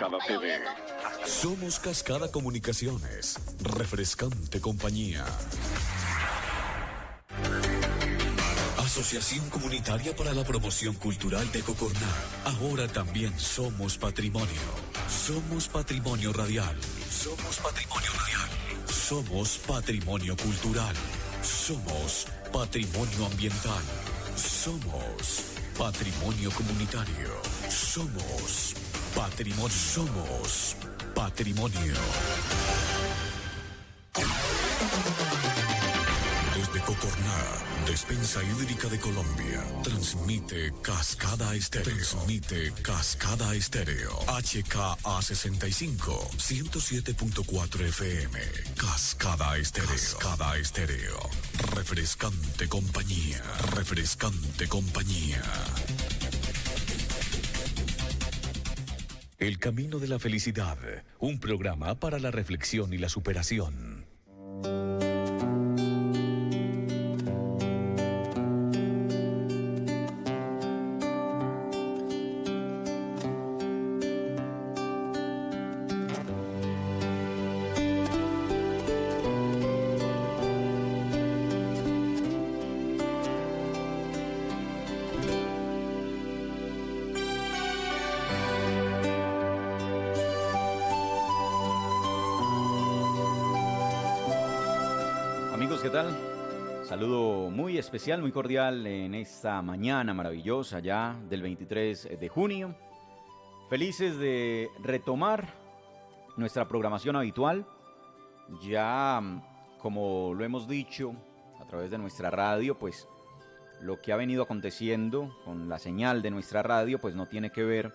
Cascada TV. Somos Cascada Comunicaciones, refrescante compañía. Asociación Comunitaria para la Promoción Cultural de Cocorná. Ahora también somos patrimonio. Somos patrimonio radial. Somos patrimonio radial. Somos patrimonio cultural. Somos patrimonio ambiental. Somos patrimonio comunitario. Somos patrimonio. Somos patrimonio. Desde Cocorná, Despensa Hídrica de Colombia, transmite Cascada Estéreo. Transmite Cascada Estéreo. HKA65, 107.4 FM. Cascada Estéreo. Cascada Estéreo. Refrescante compañía. Refrescante compañía. El Camino de la Felicidad, un programa para la reflexión y la superación. ¿Qué tal? Saludo muy especial, muy cordial en esta mañana maravillosa ya del 23 de junio. Felices de retomar nuestra programación habitual. Ya, como lo hemos dicho a través de nuestra radio, pues lo que ha venido aconteciendo con la señal de nuestra radio, pues no tiene que ver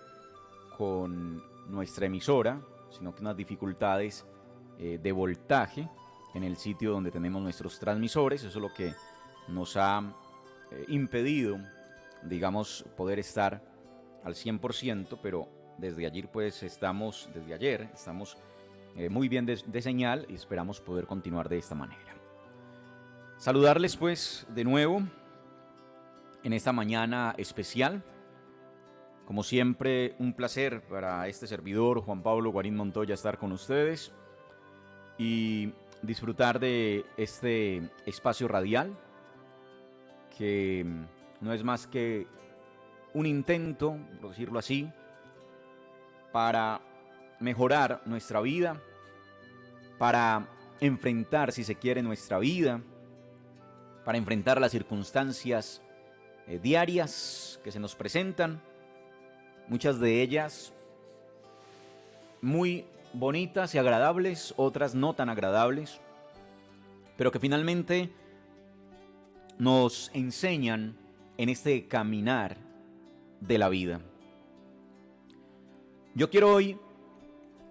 con nuestra emisora, sino que unas dificultades de voltaje en el sitio donde tenemos nuestros transmisores. Eso es lo que nos ha impedido, digamos, poder estar al 100%, pero desde ayer estamos muy bien de señal y esperamos poder continuar de esta manera. Saludarles pues de nuevo en esta mañana especial. Como siempre, un placer para este servidor, Juan Pablo Guarín Montoya, estar con ustedes y disfrutar de este espacio radial que no es más que un intento, por decirlo así, para mejorar nuestra vida, para enfrentar, si se quiere, nuestra vida, para enfrentar las circunstancias diarias que se nos presentan, muchas de ellas muy bonitas y agradables, otras no tan agradables, pero que finalmente nos enseñan en este caminar de la vida. Yo quiero hoy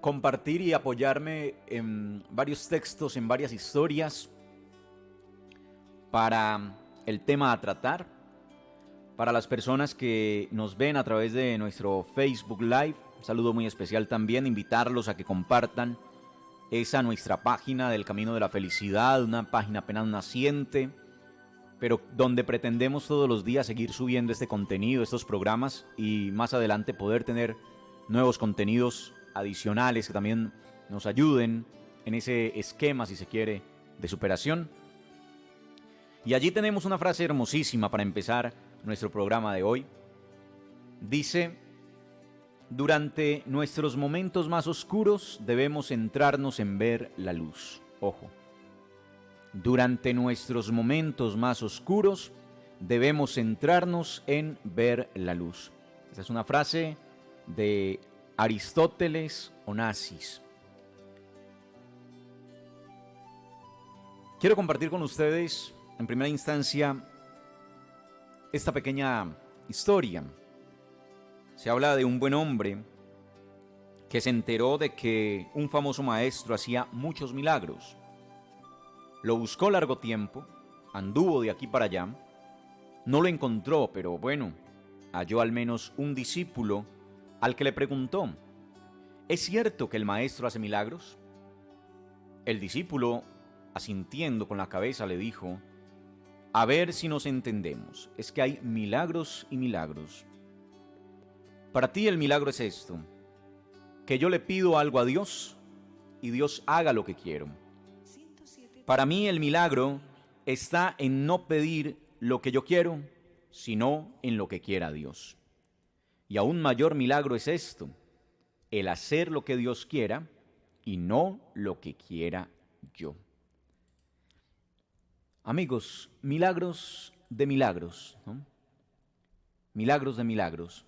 compartir y apoyarme en varios textos, en varias historias para el tema a tratar, para las personas que nos ven a través de nuestro Facebook Live. Un saludo muy especial también, invitarlos a que compartan esa nuestra página del Camino de la Felicidad, una página apenas naciente, pero donde pretendemos todos los días seguir subiendo este contenido, estos programas, y más adelante poder tener nuevos contenidos adicionales que también nos ayuden en ese esquema, si se quiere, de superación. Y allí tenemos una frase hermosísima para empezar nuestro programa de hoy. Dice: durante nuestros momentos más oscuros debemos centrarnos en ver la luz. Ojo. Durante nuestros momentos más oscuros debemos centrarnos en ver la luz. Esta es una frase de Aristóteles Onassis. Quiero compartir con ustedes, en primera instancia, esta pequeña historia. Se habla de un buen hombre que se enteró de que un famoso maestro hacía muchos milagros. Lo buscó largo tiempo, anduvo de aquí para allá, no lo encontró, pero bueno, halló al menos un discípulo al que le preguntó: ¿es cierto que el maestro hace milagros? El discípulo, asintiendo con la cabeza, le dijo: a ver si nos entendemos, es que hay milagros y milagros. Para ti el milagro es esto: que yo le pido algo a Dios y Dios haga lo que quiero. Para mí el milagro está en no pedir lo que yo quiero, sino en lo que quiera Dios. Y aún mayor milagro es esto, el hacer lo que Dios quiera y no lo que quiera yo. Amigos, milagros de milagros, ¿no? Milagros de milagros.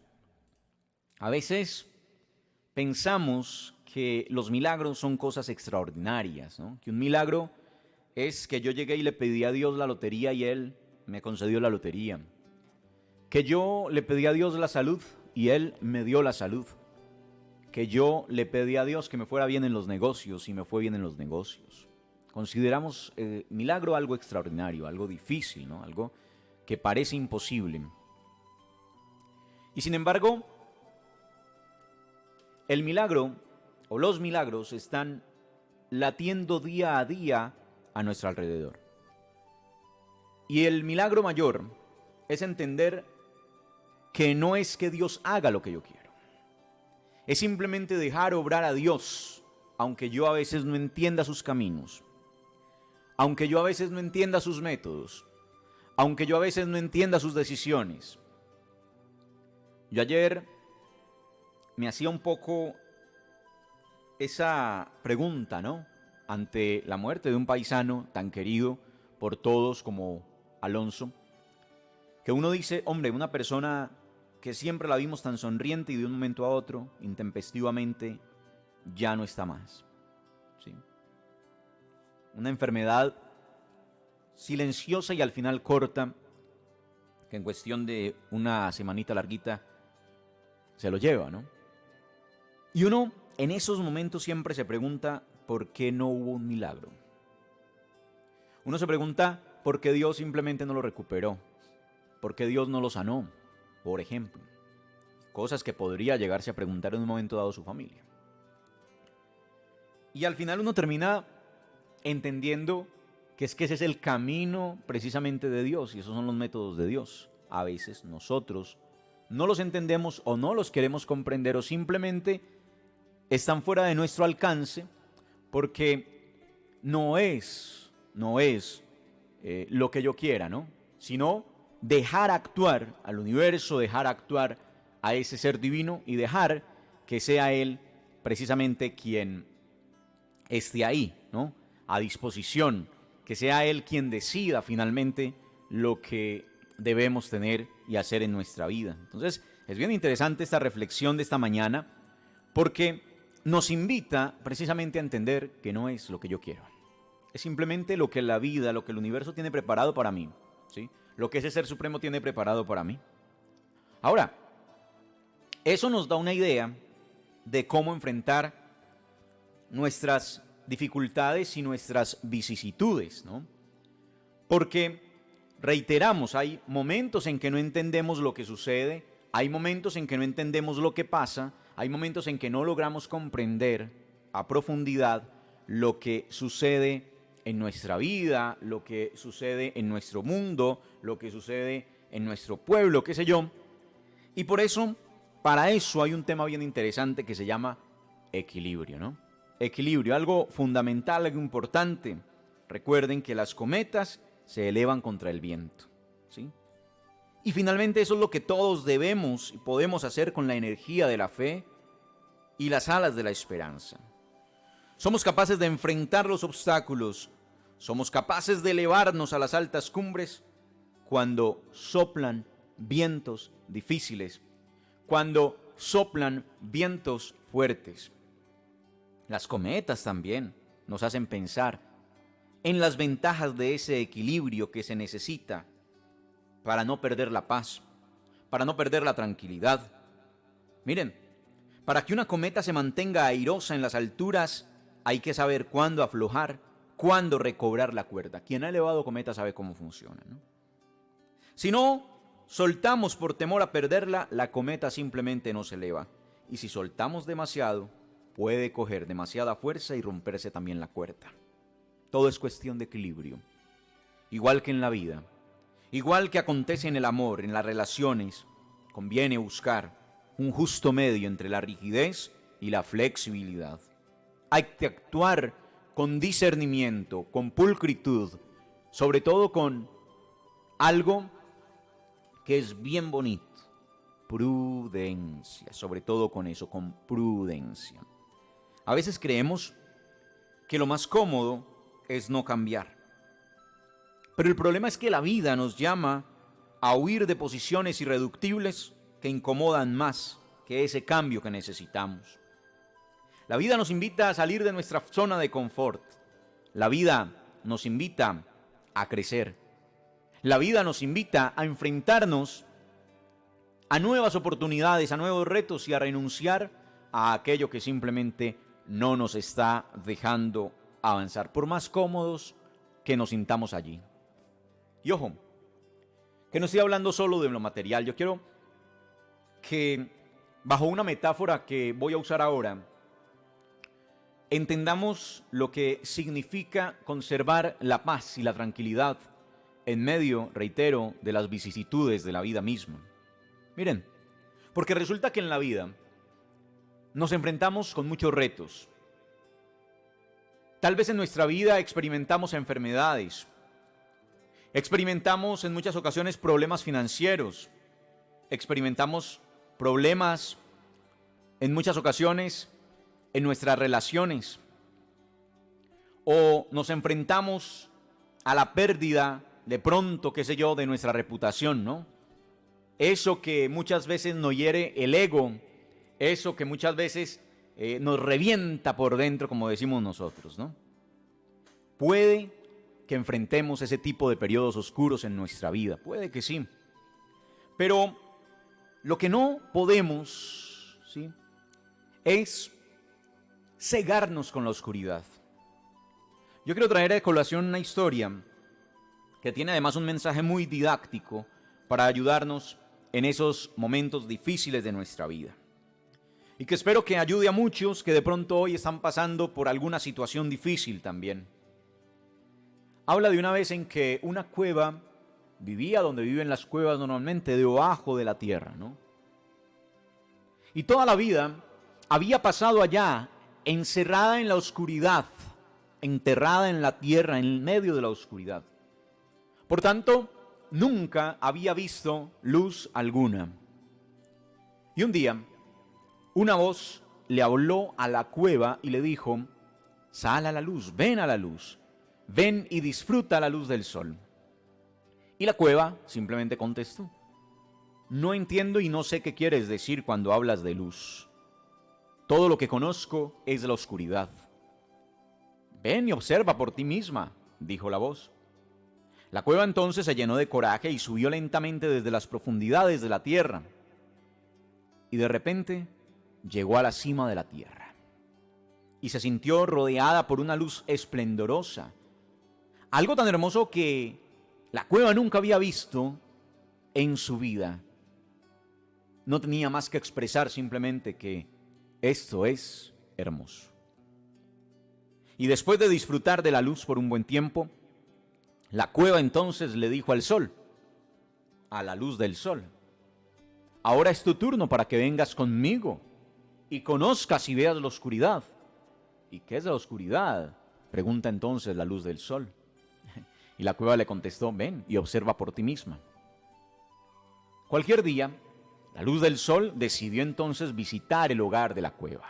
A veces pensamos que los milagros son cosas extraordinarias, ¿no? Que un milagro es que yo llegué y le pedí a Dios la lotería y Él me concedió la lotería. Que yo le pedí a Dios la salud y Él me dio la salud. Que yo le pedí a Dios que me fuera bien en los negocios y me fue bien en los negocios. Consideramos milagro algo extraordinario, algo difícil, ¿no? Algo que parece imposible. Y sin embargo, el milagro o los milagros están latiendo día a día a nuestro alrededor. Y el milagro mayor es entender que no es que Dios haga lo que yo quiero. Es simplemente dejar obrar a Dios, aunque yo a veces no entienda sus caminos, aunque yo a veces no entienda sus métodos, aunque yo a veces no entienda sus decisiones. Yo ayer me hacía un poco esa pregunta, ¿no? Ante la muerte de un paisano tan querido por todos como Alonso, que uno dice, hombre, una persona que siempre la vimos tan sonriente y de un momento a otro, intempestivamente, ya no está más. ¿Sí? Una enfermedad silenciosa y al final corta, que en cuestión de una semanita larguita se lo lleva, ¿no? Y uno en esos momentos siempre se pregunta, ¿por qué no hubo un milagro? Uno se pregunta, ¿por qué Dios simplemente no lo recuperó? ¿Por qué Dios no lo sanó? Por ejemplo, cosas que podría llegarse a preguntar en un momento dado su familia. Y al final uno termina entendiendo que ese es el camino precisamente de Dios y esos son los métodos de Dios. A veces nosotros no los entendemos o no los queremos comprender o simplemente están fuera de nuestro alcance porque no es lo que yo quiera, ¿no? Sino dejar actuar al universo, dejar actuar a ese ser divino y dejar que sea Él precisamente quien esté ahí, ¿no? A disposición, que sea Él quien decida finalmente lo que debemos tener y hacer en nuestra vida. Entonces, es bien interesante esta reflexión de esta mañana porque nos invita precisamente a entender que no es lo que yo quiero. Es simplemente lo que la vida, lo que el universo tiene preparado para mí, ¿sí? Lo que ese Ser Supremo tiene preparado para mí. Ahora, eso nos da una idea de cómo enfrentar nuestras dificultades y nuestras vicisitudes, ¿no? Porque, reiteramos, hay momentos en que no entendemos lo que sucede, hay momentos en que no entendemos lo que pasa, hay momentos en que no logramos comprender a profundidad lo que sucede en nuestra vida, lo que sucede en nuestro mundo, lo que sucede en nuestro pueblo, qué sé yo. Y por eso, para eso hay un tema bien interesante que se llama equilibrio, ¿no? Equilibrio, algo fundamental, algo importante. Recuerden que las cometas se elevan contra el viento, ¿sí? Y finalmente eso es lo que todos debemos y podemos hacer con la energía de la fe y las alas de la esperanza. Somos capaces de enfrentar los obstáculos, somos capaces de elevarnos a las altas cumbres cuando soplan vientos difíciles, cuando soplan vientos fuertes. Las cometas también nos hacen pensar en las ventajas de ese equilibrio que se necesita para no perder la paz, para no perder la tranquilidad. Miren, para que una cometa se mantenga airosa en las alturas, hay que saber cuándo aflojar, cuándo recobrar la cuerda. Quien ha elevado cometa sabe cómo funciona, ¿no? Si no soltamos por temor a perderla, la cometa simplemente no se eleva. Y si soltamos demasiado, puede coger demasiada fuerza y romperse también la cuerda. Todo es cuestión de equilibrio. Igual que en la vida, igual que acontece en el amor, en las relaciones, conviene buscar un justo medio entre la rigidez y la flexibilidad. Hay que actuar con discernimiento, con pulcritud, sobre todo con algo que es bien bonito, prudencia, sobre todo con eso, con prudencia. A veces creemos que lo más cómodo es no cambiar. Pero el problema es que la vida nos llama a huir de posiciones irreductibles que incomodan más que ese cambio que necesitamos. La vida nos invita a salir de nuestra zona de confort. La vida nos invita a crecer. La vida nos invita a enfrentarnos a nuevas oportunidades, a nuevos retos y a renunciar a aquello que simplemente no nos está dejando avanzar, por más cómodos que nos sintamos allí. Y ojo, que no estoy hablando solo de lo material. Yo quiero que, bajo una metáfora que voy a usar ahora, entendamos lo que significa conservar la paz y la tranquilidad en medio, reitero, de las vicisitudes de la vida misma. Miren, porque resulta que en la vida nos enfrentamos con muchos retos. Tal vez en nuestra vida experimentamos enfermedades, experimentamos en muchas ocasiones problemas financieros, experimentamos problemas en muchas ocasiones en nuestras relaciones, o nos enfrentamos a la pérdida de pronto, qué sé yo, de nuestra reputación, ¿no? Eso que muchas veces nos hiere el ego, eso que muchas veces nos revienta por dentro, como decimos nosotros, ¿no? Puede que enfrentemos ese tipo de periodos oscuros en nuestra vida, puede que sí. Pero lo que no podemos, ¿sí?, es cegarnos con la oscuridad. Yo quiero traer a colación una historia que tiene además un mensaje muy didáctico para ayudarnos en esos momentos difíciles de nuestra vida. Y que espero que ayude a muchos que de pronto hoy están pasando por alguna situación difícil también. Habla de una vez en que una cueva vivía donde viven las cuevas normalmente, debajo de la tierra, ¿no? Y toda la vida había pasado allá, encerrada en la oscuridad, enterrada en la tierra, en medio de la oscuridad. Por tanto, nunca había visto luz alguna. Y un día, una voz le habló a la cueva y le dijo: sal a la luz, ven y disfruta la luz del sol. Y la cueva simplemente contestó: no entiendo y no sé qué quieres decir cuando hablas de luz. Todo lo que conozco es la oscuridad. Ven y observa por ti misma, dijo la voz. La cueva entonces se llenó de coraje y subió lentamente desde las profundidades de la tierra. Y de repente llegó a la cima de la tierra. Y se sintió rodeada por una luz esplendorosa. Algo tan hermoso que la cueva nunca había visto en su vida. No tenía más que expresar simplemente que esto es hermoso. Y después de disfrutar de la luz por un buen tiempo, la cueva entonces le dijo al sol, a la luz del sol: ahora es tu turno para que vengas conmigo y conozcas y veas la oscuridad. ¿Y qué es la oscuridad?, pregunta entonces la luz del sol. Y la cueva le contestó: ven y observa por ti misma. Cualquier día, la luz del sol decidió entonces visitar el hogar de la cueva.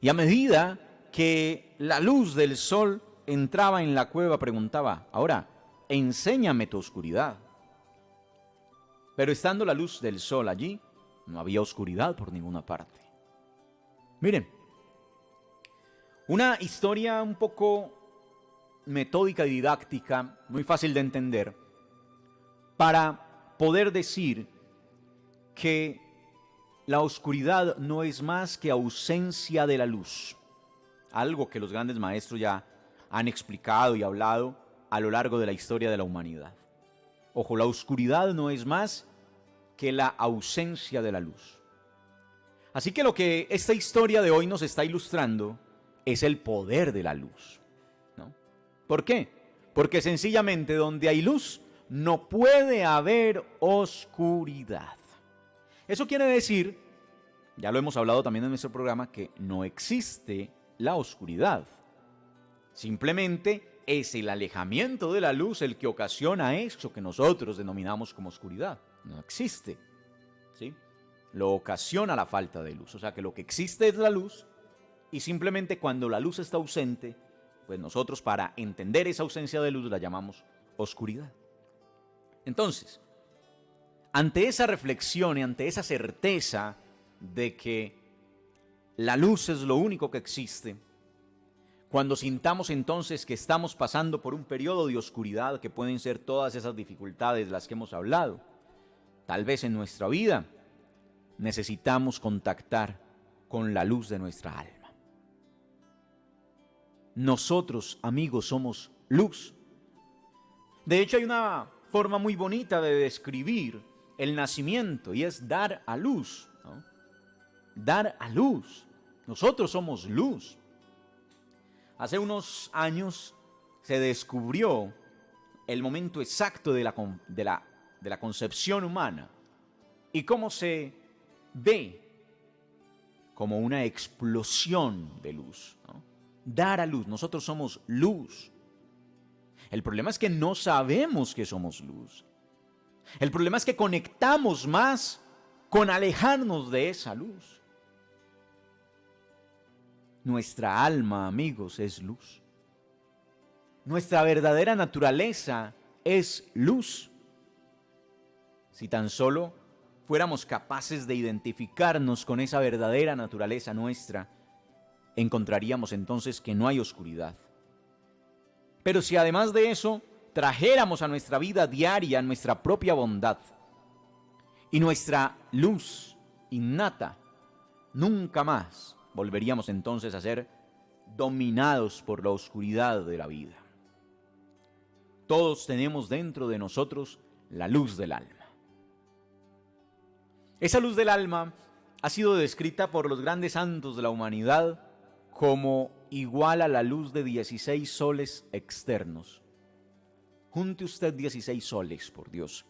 Y a medida que la luz del sol entraba en la cueva, preguntaba: ahora, enséñame tu oscuridad. Pero estando la luz del sol allí, no había oscuridad por ninguna parte. Miren, una historia un poco metódica y didáctica, muy fácil de entender, para poder decir que la oscuridad no es más que ausencia de la luz. Algo que los grandes maestros ya han explicado y hablado a lo largo de la historia de la humanidad. Ojo, la oscuridad no es más que la ausencia de la luz. Así que lo que esta historia de hoy nos está ilustrando es el poder de la luz, ¿no? ¿Por qué? Porque sencillamente donde hay luz no puede haber oscuridad. Eso quiere decir ya lo hemos hablado también en nuestro programa, que no existe la oscuridad. Simplemente es el alejamiento de la luz el que ocasiona eso que nosotros denominamos como oscuridad. No existe, ¿sí? Lo ocasiona la falta de luz. O sea que lo que existe es la luz y simplemente cuando la luz está ausente, pues nosotros para entender esa ausencia de luz la llamamos oscuridad. Entonces, ante esa reflexión y ante esa certeza de que la luz es lo único que existe, cuando sintamos entonces que estamos pasando por un periodo de oscuridad, que pueden ser todas esas dificultades de las que hemos hablado, tal vez en nuestra vida, necesitamos contactar con la luz de nuestra alma. Nosotros, amigos, somos luz. De hecho, hay una forma muy bonita de describir el nacimiento y es dar a luz, ¿no? Dar a luz. Nosotros somos luz. Hace unos años se descubrió el momento exacto de la concepción humana y cómo se ve como una explosión de luz, ¿no? Dar a luz. Nosotros somos luz. El problema es que no sabemos que somos luz. El problema es que conectamos más con alejarnos de esa luz. Nuestra alma, amigos, es luz. Nuestra verdadera naturaleza es luz. Si tan solo fuéramos capaces de identificarnos con esa verdadera naturaleza nuestra, encontraríamos entonces que no hay oscuridad. Pero si además de eso trajéramos a nuestra vida diaria nuestra propia bondad y nuestra luz innata, nunca más volveríamos entonces a ser dominados por la oscuridad de la vida. Todos tenemos dentro de nosotros la luz del alma. Esa luz del alma ha sido descrita por los grandes santos de la humanidad como igual a la luz de 16 soles externos. Junte usted 16 soles, por Dios.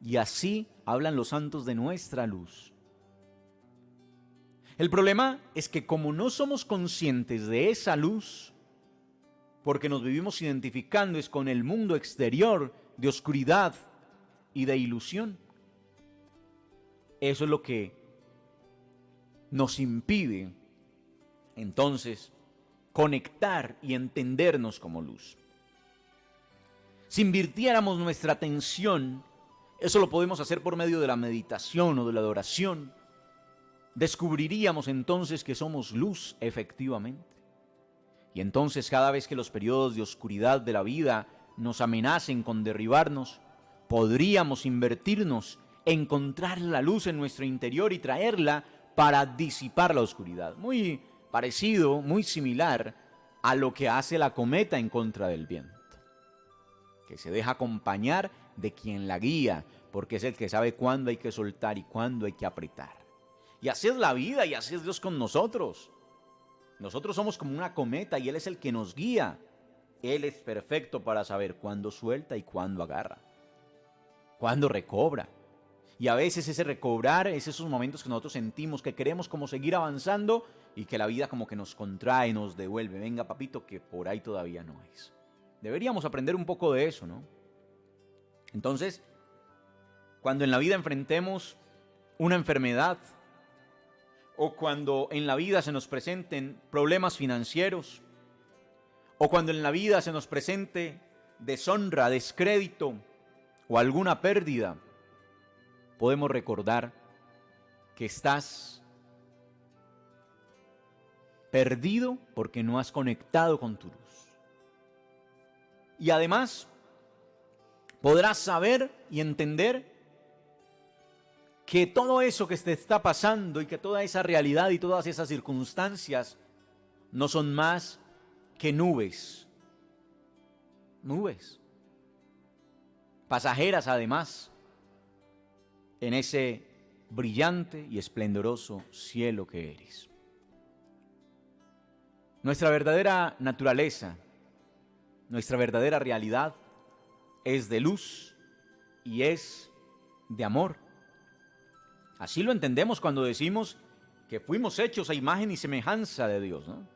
Y así hablan los santos de nuestra luz. El problema es que como no somos conscientes de esa luz, porque nos vivimos identificando es con el mundo exterior de oscuridad y de ilusión, eso es lo que nos impide entonces conectar y entendernos como luz. Si invirtiéramos nuestra atención, eso lo podemos hacer por medio de la meditación o de la adoración, descubriríamos entonces que somos luz efectivamente. Y entonces cada vez que los periodos de oscuridad de la vida nos amenacen con derribarnos, podríamos invertirnos, encontrar la luz en nuestro interior y traerla para disipar la oscuridad. Muy parecido, muy similar a lo que hace la cometa en contra del viento, que se deja acompañar de quien la guía, porque es el que sabe cuándo hay que soltar y cuándo hay que apretar. Y así es la vida y así es Dios con nosotros. Nosotros somos como una cometa y Él es el que nos guía. Él es perfecto para saber cuándo suelta y cuándo agarra, cuándo recobra. Y a veces ese recobrar es esos momentos que nosotros sentimos que queremos como seguir avanzando y que la vida como que nos contrae, nos devuelve. Venga, papito, que por ahí todavía no es. Deberíamos aprender un poco de eso, ¿no? Entonces, cuando en la vida enfrentemos una enfermedad o cuando en la vida se nos presenten problemas financieros o cuando en la vida se nos presente deshonra, descrédito o alguna pérdida, podemos recordar que estás perdido porque no has conectado con tu luz. Y además, podrás saber y entender que todo eso que te está pasando y que toda esa realidad y todas esas circunstancias no son más que nubes. Nubes. Pasajeras además, en ese brillante y esplendoroso cielo que eres. Nuestra verdadera naturaleza, nuestra verdadera realidad es de luz y es de amor. Así lo entendemos cuando decimos que fuimos hechos a imagen y semejanza de Dios, ¿no?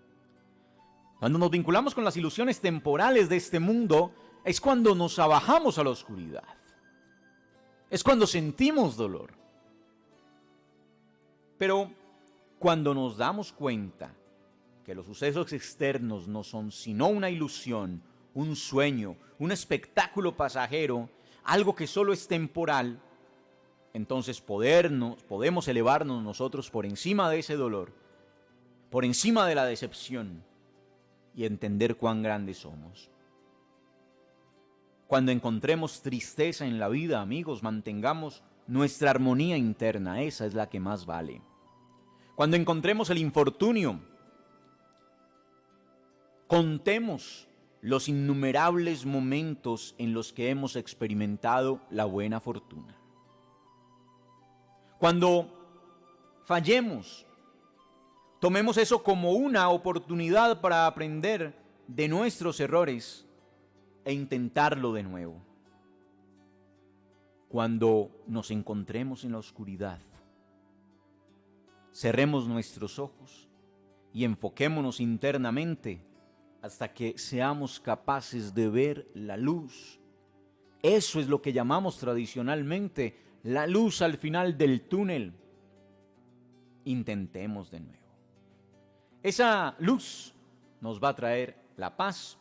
Cuando nos vinculamos con las ilusiones temporales de este mundo, es cuando nos abajamos a la oscuridad. Es cuando sentimos dolor. Pero cuando nos damos cuenta que los sucesos externos no son sino una ilusión, un sueño, un espectáculo pasajero, algo que solo es temporal, entonces podemos elevarnos nosotros por encima de ese dolor, por encima de la decepción y entender cuán grandes somos. Cuando encontremos tristeza en la vida, amigos, mantengamos nuestra armonía interna, esa es la que más vale. Cuando encontremos el infortunio, contemos los innumerables momentos en los que hemos experimentado la buena fortuna. Cuando fallemos, tomemos eso como una oportunidad para aprender de nuestros errores e intentarlo de nuevo. Cuando nos encontremos en la oscuridad, cerremos nuestros ojos y enfoquémonos internamente hasta que seamos capaces de ver la luz. Eso es lo que llamamos tradicionalmente la luz al final del túnel. Intentemos de nuevo. Esa luz nos va a traer la paz.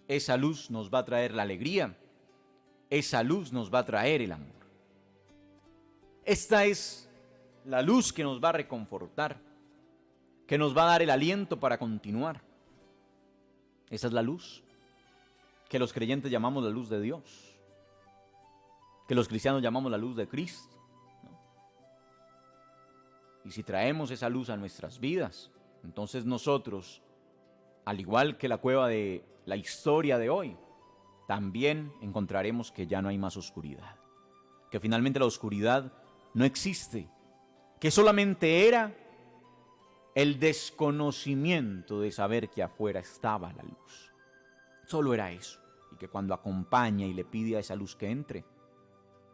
Esa luz nos va a traer la alegría. Esa luz nos va a traer el amor. Esta es la luz que nos va a reconfortar, que nos va a dar el aliento para continuar. Esa es la luz que los creyentes llamamos la luz de Dios, que los cristianos llamamos la luz de Cristo, ¿no? Y si traemos esa luz a nuestras vidas, entonces nosotros, al igual que la cueva de la historia de hoy, también encontraremos que ya no hay más oscuridad, que finalmente la oscuridad no existe, que solamente era el desconocimiento de saber que afuera estaba la luz. Solo era eso, y que cuando acompaña y le pide a esa luz que entre,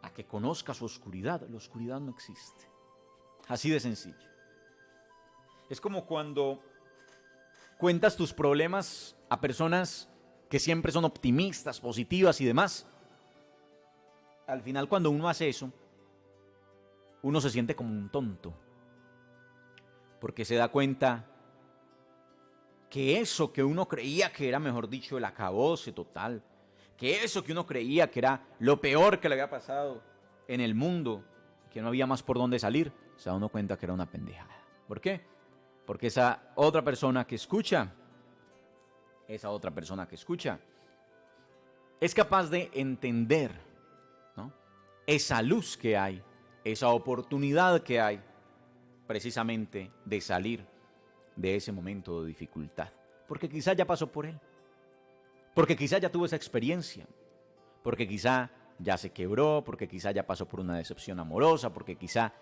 a que conozca su oscuridad, la oscuridad no existe. Así de sencillo. Es como cuando cuentas tus problemas a personas que siempre son optimistas, positivas y demás. Al final, cuando uno hace eso, uno se siente como un tonto, porque se da cuenta que eso que uno creía que era, mejor dicho, el acabose total, que eso que uno creía que era lo peor que le había pasado en el mundo, que no había más por dónde salir, se da uno cuenta que era una pendejada. ¿Por qué? Porque esa otra persona que escucha, es capaz de entender, ¿no?, esa luz que hay, esa oportunidad que hay, precisamente de salir de ese momento de dificultad. Porque quizá ya pasó por él. Porque quizá ya tuvo esa experiencia. Porque quizá ya se quebró. Porque quizá ya pasó por una decepción amorosa. Porque quizá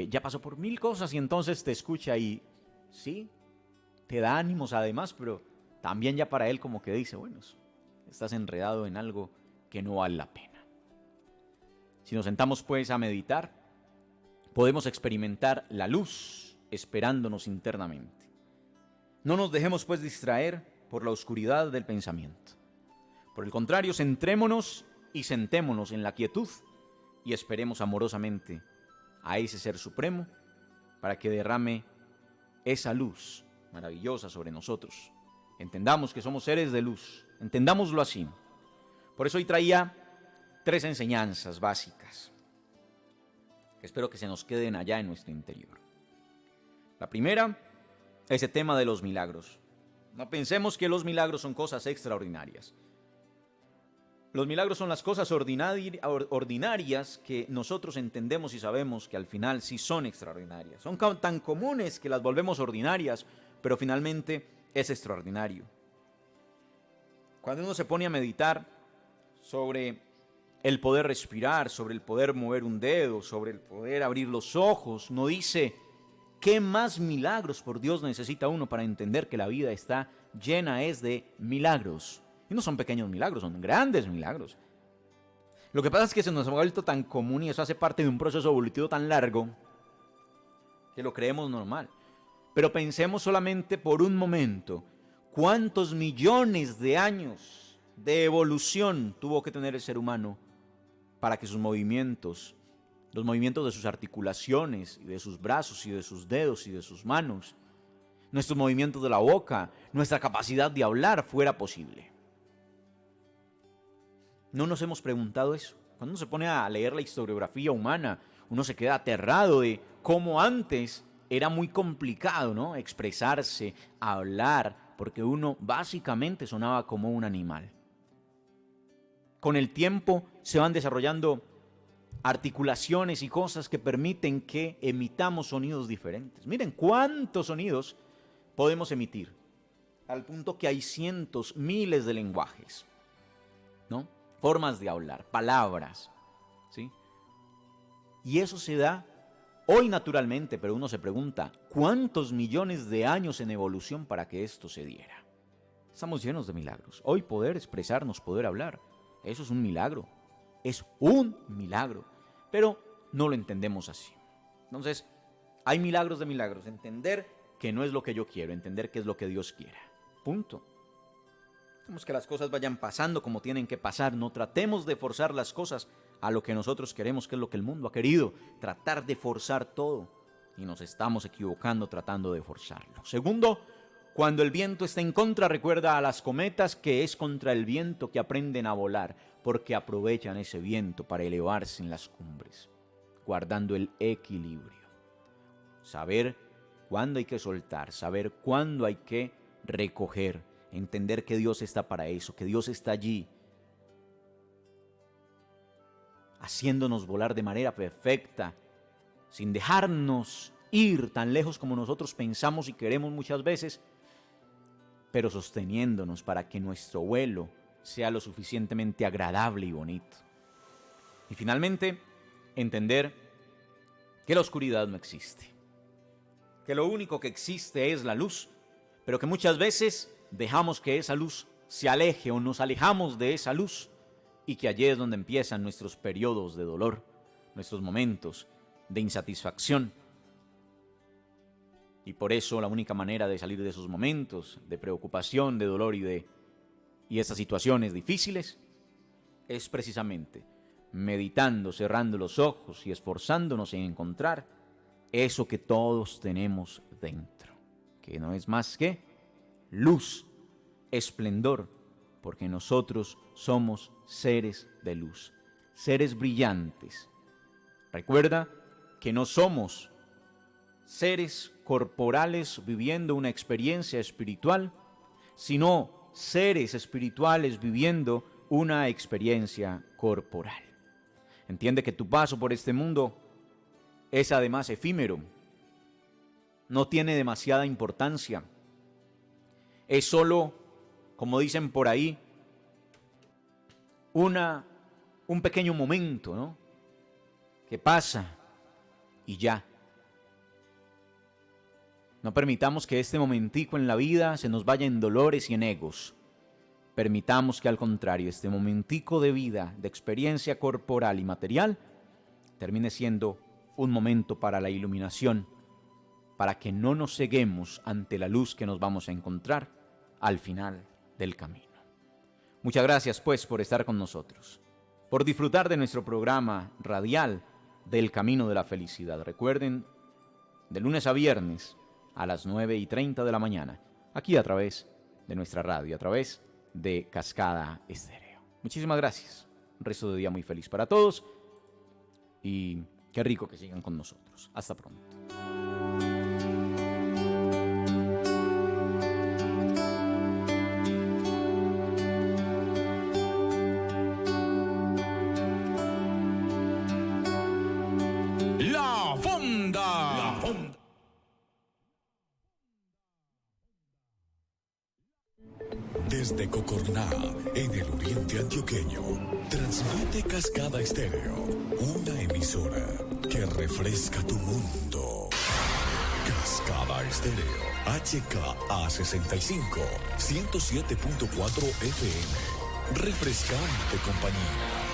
ya pasó por mil cosas y entonces te escucha y sí, te da ánimos además, pero también ya para él como que dice, bueno, estás enredado en algo que no vale la pena. Si nos sentamos pues a meditar, podemos experimentar la luz esperándonos internamente. No nos dejemos pues distraer por la oscuridad del pensamiento. Por el contrario, centrémonos y sentémonos en la quietud y esperemos amorosamente a ese Ser Supremo para que derrame esa luz maravillosa sobre nosotros. Entendamos que somos seres de luz, entendámoslo así. Por eso hoy traía 3 enseñanzas básicas que espero que se nos queden allá en nuestro interior. La primera, ese tema de los milagros. No pensemos que los milagros son cosas extraordinarias. Los milagros son las cosas ordinarias que nosotros entendemos y sabemos que al final sí son extraordinarias. Son tan comunes que las volvemos ordinarias, pero finalmente es extraordinario. Cuando uno se pone a meditar sobre el poder respirar, sobre el poder mover un dedo, sobre el poder abrir los ojos, no dice qué más milagros por Dios necesita uno para entender que la vida está llena de milagros. Y no son pequeños milagros, son grandes milagros. Lo que pasa es que se nos ha vuelto tan común y eso hace parte de un proceso evolutivo tan largo que lo creemos normal. Pero pensemos solamente por un momento, ¿cuántos millones de años de evolución tuvo que tener el ser humano para que sus movimientos, los movimientos de sus articulaciones, y de sus brazos, y de sus dedos, y de sus manos, nuestros movimientos de la boca, nuestra capacidad de hablar fuera posible? ¿No nos hemos preguntado eso? Cuando uno se pone a leer la historiografía humana, uno se queda aterrado de cómo antes era muy complicado, ¿no?, expresarse, hablar, porque uno básicamente sonaba como un animal. Con el tiempo se van desarrollando articulaciones y cosas que permiten que emitamos sonidos diferentes. Miren cuántos sonidos podemos emitir, al punto que hay cientos, miles de lenguajes, ¿no? Formas de hablar, palabras, ¿sí? Y eso se da hoy naturalmente, pero uno se pregunta, ¿cuántos millones de años en evolución para que esto se diera? Estamos llenos de milagros. Hoy poder expresarnos, poder hablar, eso es un milagro. Es un milagro. Pero no lo entendemos así. Entonces, hay milagros de milagros. Entender que no es lo que yo quiero, entender que es lo que Dios quiera. Punto. Dejemos que las cosas vayan pasando como tienen que pasar. No tratemos de forzar las cosas a lo que nosotros queremos, que es lo que el mundo ha querido. Tratar de forzar todo. Y nos estamos equivocando tratando de forzarlo. Segundo, cuando el viento está en contra, recuerda a las cometas que es contra el viento que aprenden a volar, porque aprovechan ese viento para elevarse en las cumbres, guardando el equilibrio. Saber cuándo hay que soltar, saber cuándo hay que recoger, entender que Dios está para eso, que Dios está allí, haciéndonos volar de manera perfecta, sin dejarnos ir tan lejos como nosotros pensamos y queremos muchas veces, pero sosteniéndonos para que nuestro vuelo sea lo suficientemente agradable y bonito. Y finalmente, entender que la oscuridad no existe, que lo único que existe es la luz, pero que muchas veces dejamos que esa luz se aleje o nos alejamos de esa luz, y que allí es donde empiezan nuestros periodos de dolor, nuestros momentos de insatisfacción. Y por eso la única manera de salir de esos momentos de preocupación, de dolor y esas situaciones difíciles es precisamente meditando, cerrando los ojos y esforzándonos en encontrar eso que todos tenemos dentro, que no es más que luz, esplendor, porque nosotros somos seres de luz, seres brillantes. Recuerda que no somos seres corporales viviendo una experiencia espiritual, sino seres espirituales viviendo una experiencia corporal. Entiende que tu paso por este mundo es además efímero, no tiene demasiada importancia, es solo, como dicen por ahí, un pequeño momento, ¿no?, que pasa y ya. No permitamos que este momentico en la vida se nos vaya en dolores y en egos. Permitamos que al contrario, este momentico de vida, de experiencia corporal y material, termine siendo un momento para la iluminación, para que no nos ceguemos ante la luz que nos vamos a encontrar al final del camino. Muchas gracias, pues, por estar con nosotros, por disfrutar de nuestro programa radial del Camino de la Felicidad. Recuerden, de lunes a viernes, a las 9:30 de la mañana, aquí a través de nuestra radio, a través de Cascada Estéreo. Muchísimas gracias. Un resto de día muy feliz para todos y qué rico que sigan con nosotros. Hasta pronto. La Fonda. La Fonda. Desde Cocorná, en el oriente antioqueño, transmite Cascada Estéreo, una emisora que refresca tu mundo. Cascada Estéreo, HKA65, 107.4 FM, refrescante compañía.